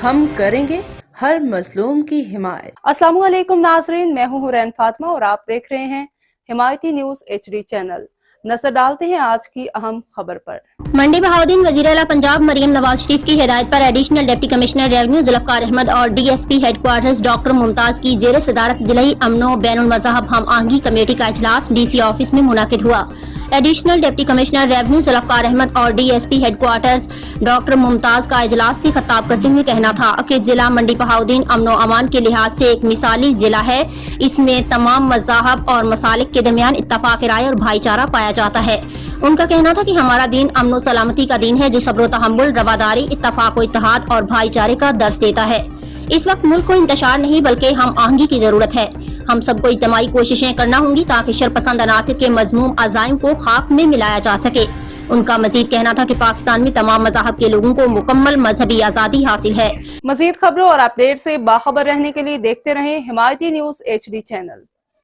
ہم کریں گے ہر مظلوم کی حمایت۔ السلام علیکم ناظرین، میں ہوں حورین فاطمہ اور آپ دیکھ رہے ہیں حمایتی نیوز HD چینل۔ نظر ڈالتے ہیں آج کی اہم خبر پر۔ منڈی بہاؤدین وزیر اعلیٰ پنجاب مریم نواز شریف کی ہدایت پر additional deputy commissioner revenue Zulfiqar Ahmad اور DSP headquarters doctor Mumtaz کی زیر صدارت ضلعی امن و بین المذاہب ہم آہنگی کمیٹی کا اجلاس DC آفس میں منعقد ہوا۔ Additional deputy commissioner revenue Zulfiqar Ahmad اور DSP headquarters doctor Mumtaz کا اجلاس سے خطاب کرتے ہوئے کہنا تھا کہ ضلع منڈی بہاؤدین امن و امان کے لحاظ سے ایک مثالی ضلع ہے۔ اس میں تمام مذاہب اور مسالک کے درمیان اتفاق رائے اور بھائی چارہ پایا جاتا ہے۔ ان کا کہنا تھا کہ ہمارا دین امن و سلامتی کا دین ہے جو صبر و تحمل، رواداری، اتفاق و اتحاد اور بھائی چارے کا درس دیتا ہے۔ اس وقت ملک کو انتشار نہیں بلکہ ہم آہنگی کی ضرورت ہے۔ ہم سب کو اجتماعی کوششیں کرنا ہوں گی تاکہ شرپسند عناصر کے مذموم عزائم کو خاک میں ملایا جا سکے۔ ان کا مزید کہنا تھا کہ پاکستان میں تمام مذاہب کے لوگوں کو مکمل مذہبی آزادی حاصل ہے۔ مزید خبروں اور اپڈیٹ سے باخبر رہنے کے لیے دیکھتے رہیں حمایتی نیوز HD چینل۔